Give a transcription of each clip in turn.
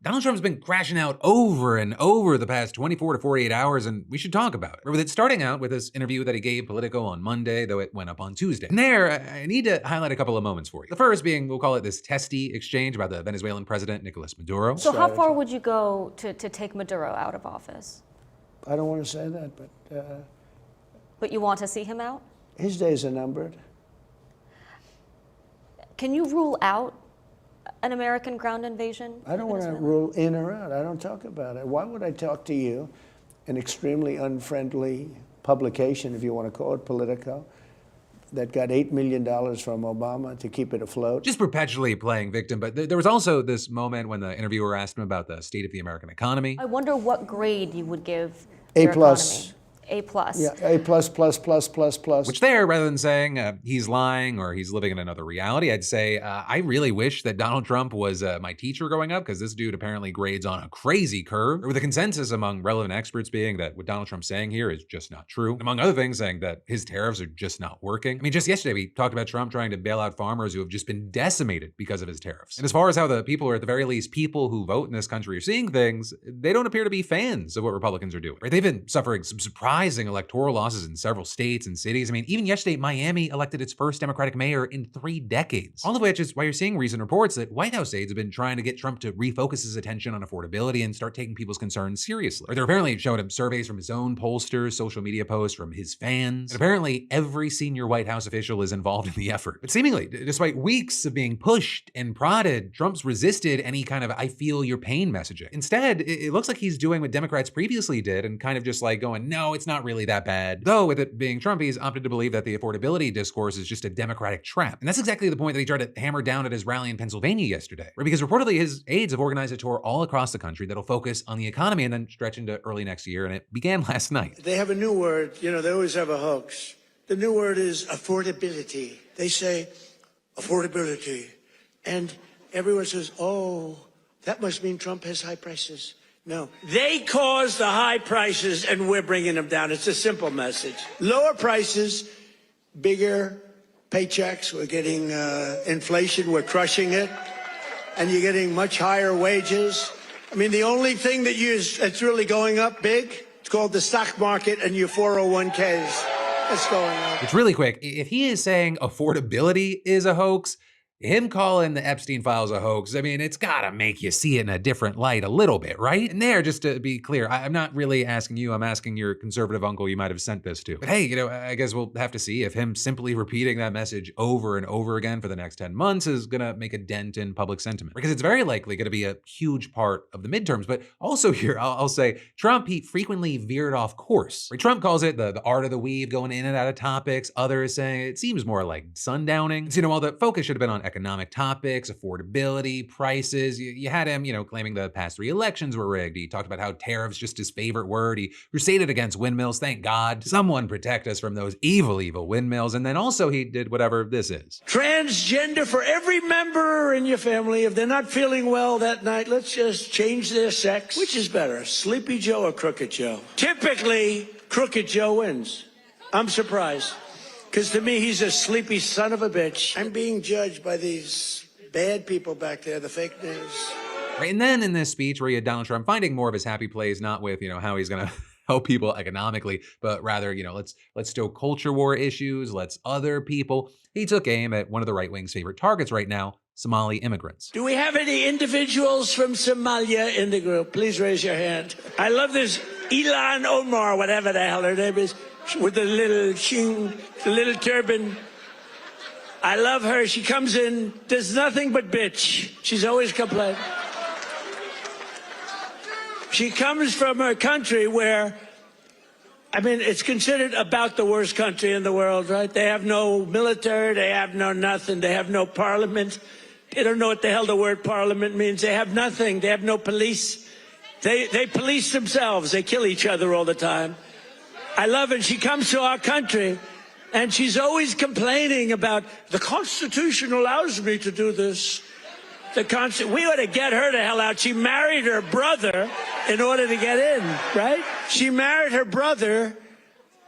Donald Trump's been crashing out over and over the past 24 to 48 hours, and we should talk about it. With it starting out with this interview that he gave Politico on Monday, though it went up on Tuesday. And there, I need to highlight a couple of moments for you. The first being, we'll call it this testy exchange about the Venezuelan president, Nicolas Maduro. So how far would you go to take Maduro out of office? I don't want to say that, But you want to see him out? his days are numbered. Can you rule out an American ground invasion? I don't want to rule in or out. I don't talk about it. Why would I talk to you, an extremely unfriendly publication, if you want to call it Politico, that got $8 million from Obama to keep it afloat? Just perpetually playing victim, but there was also this moment when the interviewer asked him about the state of the American economy. I wonder what grade you would give A+. your economy. A+. Yeah, A++++++. Which there, rather than saying he's lying or he's living in another reality, I'd say I really wish that Donald Trump was my teacher growing up, because this dude apparently grades on a crazy curve, with the consensus among relevant experts being that what Donald Trump's saying here is just not true. Among other things, saying that his tariffs are just not working. I mean, just yesterday we talked about Trump trying to bail out farmers who have just been decimated because of his tariffs. And as far as how the people, or at the very least people who vote in this country, are seeing things, they don't appear to be fans of what Republicans are doing. Right? They've been suffering some surprising electoral losses in several states and cities. I mean, even yesterday, Miami elected its first Democratic mayor in 3 decades. All of which is why you're seeing recent reports that White House aides have been trying to get Trump to refocus his attention on affordability and start taking people's concerns seriously. Or they're apparently showing him surveys from his own pollsters, social media posts from his fans. And apparently every senior White House official is involved in the effort. But seemingly, despite weeks of being pushed and prodded, Trump's resisted any kind of "I feel your pain" messaging. Instead, it looks like he's doing what Democrats previously did and kind of just like going, no, it's not really that bad. Though with it being Trump, he's opted to believe that the affordability discourse is just a Democratic trap. And that's exactly the point that he tried to hammer down at his rally in Pennsylvania yesterday. Right? Because reportedly his aides have organized a tour all across the country that'll focus on the economy and then stretch into early next year, and it began last night. They have a new word, they always have a hoax. The new word is affordability. They say affordability. And everyone says, oh, that must mean Trump has high prices. No, they caused the high prices and we're bringing them down. It's a simple message. Lower prices, bigger paychecks. We're getting inflation. We're crushing it. And you're getting much higher wages. I mean, the only thing that's really going up big, it's called the stock market and your 401ks. That's going up. It's really quick. If he is saying affordability is a hoax, him calling the Epstein files a hoax, I mean, it's gotta make you see it in a different light a little bit, right? And there, just to be clear, I'm not really asking you, I'm asking your conservative uncle you might have sent this to. But hey, I guess we'll have to see if him simply repeating that message over and over again for the next 10 months is gonna make a dent in public sentiment. Because it's very likely gonna be a huge part of the midterms. But also here, I'll say, Trump, he frequently veered off course. Right? Trump calls it the art of the weave, going in and out of topics. Others saying it seems more like sundowning. So, while the focus should have been on economic topics, affordability, prices, you had him, claiming the past 3 elections were rigged. He talked about how tariffs just his favorite word. He crusaded against windmills. Thank God. Someone protect us from those evil, evil windmills. And then also he did whatever this is. Transgender for every member in your family. If they're not feeling well that night, let's just change their sex. Which is better, Sleepy Joe or Crooked Joe? Typically, Crooked Joe wins. I'm surprised. Because to me, he's a sleepy son of a bitch. I'm being judged by these bad people back there, the fake news. Right, and then in this speech where you had Donald Trump finding more of his happy place, not with, how he's gonna help people economically, but rather, let's stoke culture war issues, let's other people. He took aim at one of the right wing's favorite targets right now, Somali immigrants. Do we have any individuals from Somalia in the group? Please raise your hand. I love this Ilhan Omar, whatever the hell her name is, with the little turban. I love her. She comes in, does nothing but bitch. She's always complaining. She comes from a country where, it's considered about the worst country in the world, right? They have no military, they have no nothing, they have no parliament. They don't know what the hell the word parliament means. They have nothing, they have no police. They police themselves, they kill each other all the time. I love it. She comes to our country, and she's always complaining about, the Constitution allows me to do this. We ought to get her the hell out. She married her brother in order to get in, right? She married her brother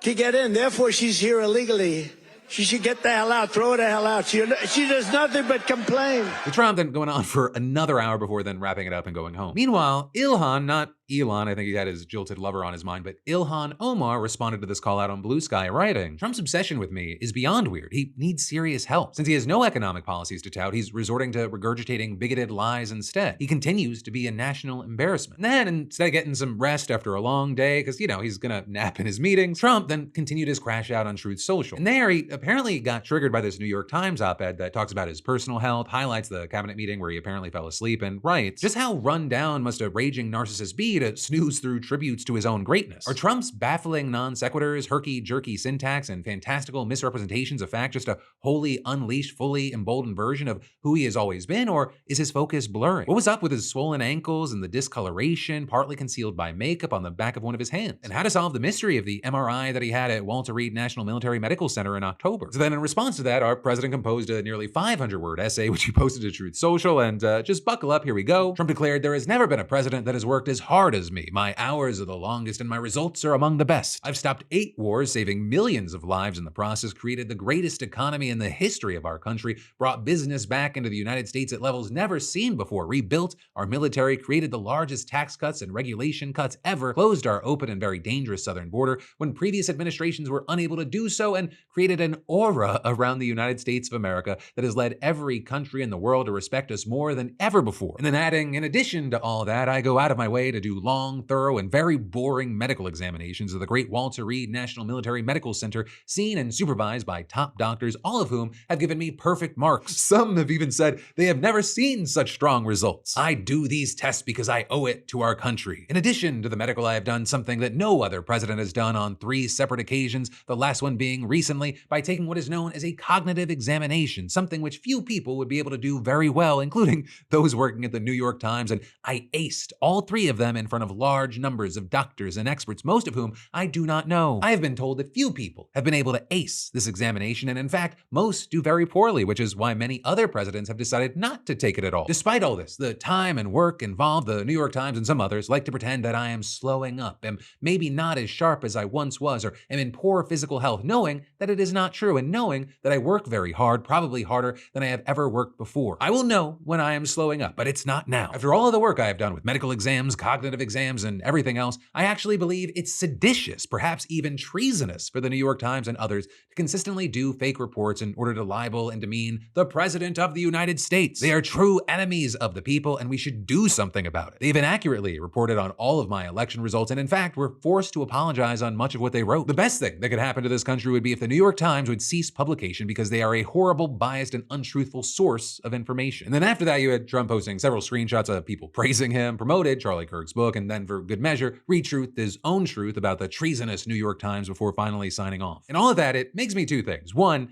to get in. Therefore, she's here illegally. She should get the hell out, throw her the hell out. She does nothing but complain. The Trump then going on for another hour before then wrapping it up and going home. Meanwhile, Ilhan, not Elon, I think he had his jilted lover on his mind, but Ilhan Omar responded to this call out on Blue Sky, writing, Trump's obsession with me is beyond weird. He needs serious help. Since he has no economic policies to tout, he's resorting to regurgitating bigoted lies instead. He continues to be a national embarrassment. And then, instead of getting some rest after a long day, because, he's gonna nap in his meetings, Trump then continued his crash out on Truth Social. And there, he apparently got triggered by this New York Times op-ed that talks about his personal health, highlights the cabinet meeting where he apparently fell asleep, and writes, just how run down must a raging narcissist be to snooze through tributes to his own greatness? Are Trump's baffling non sequiturs, herky-jerky syntax, and fantastical misrepresentations of fact just a wholly unleashed, fully emboldened version of who he has always been, or is his focus blurring? What was up with his swollen ankles and the discoloration, partly concealed by makeup on the back of one of his hands? And how to solve the mystery of the MRI that he had at Walter Reed National Military Medical Center in October? So then in response to that, our president composed a nearly 500-word essay, which he posted to Truth Social, and just buckle up, here we go. Trump declared, there has never been a president that has worked as hard as me. My hours are the longest and my results are among the best. I've stopped 8 wars, saving millions of lives in the process, created the greatest economy in the history of our country, brought business back into the United States at levels never seen before, rebuilt our military, created the largest tax cuts and regulation cuts ever, closed our open and very dangerous southern border when previous administrations were unable to do so, and created an aura around the United States of America that has led every country in the world to respect us more than ever before. And then adding, in addition to all that, I go out of my way to do long, thorough, and very boring medical examinations of the great Walter Reed National Military Medical Center, seen and supervised by top doctors, all of whom have given me perfect marks. Some have even said they have never seen such strong results. I do these tests because I owe it to our country. In addition to the medical, I have done something that no other president has done on 3 separate occasions, the last one being recently by taking what is known as a cognitive examination, something which few people would be able to do very well, including those working at the New York Times, and I aced all 3 of them in front of large numbers of doctors and experts, most of whom I do not know. I have been told that few people have been able to ace this examination, and in fact, most do very poorly, which is why many other presidents have decided not to take it at all. Despite all this, the time and work involved, the New York Times and some others like to pretend that I am slowing up, am maybe not as sharp as I once was, or am in poor physical health, knowing that it is not true, and knowing that I work very hard, probably harder than I have ever worked before. I will know when I am slowing up, but it's not now. After all of the work I have done with medical exams, cognitive exams, and everything else, I actually believe it's seditious, perhaps even treasonous, for the New York Times and others to consistently do fake reports in order to libel and demean the President of the United States. They are true enemies of the people, and we should do something about it. They've inaccurately reported on all of my election results, and in fact, were forced to apologize on much of what they wrote. The best thing that could happen to this country would be if the New York Times would cease publication because they are a horrible, biased, and untruthful source of information. And then after that, you had Trump posting several screenshots of people praising him, promoted Charlie Kirk's book, and then for good measure, retruthed his own truth about the treasonous New York Times before finally signing off. And all of that, it makes me 2 things. One,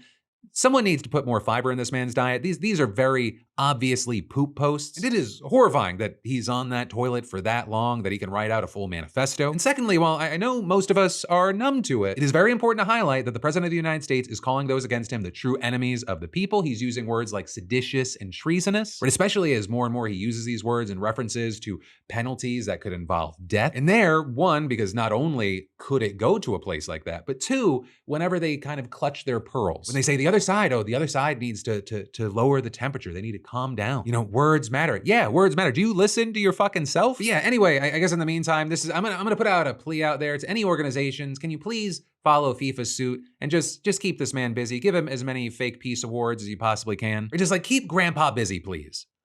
someone needs to put more fiber in this man's diet. These are very obviously poop posts. And it is horrifying that he's on that toilet for that long, that he can write out a full manifesto. And secondly, while I know most of us are numb to it, it is very important to highlight that the President of the United States is calling those against him the true enemies of the people. He's using words like seditious and treasonous, but especially as more and more he uses these words in references to penalties that could involve death. And there, 1, because not only could it go to a place like that, but 2, whenever they kind of clutch their pearls, when they say the other side, the other side needs to lower the temperature, they need to calm down. Words matter. Yeah, words matter. Do you listen to your fucking self? But yeah, anyway, I guess in the meantime, I'm gonna put out a plea out there to any organizations. Can you please follow FIFA's suit and just keep this man busy? Give him as many fake peace awards as you possibly can. Or just keep grandpa busy, please.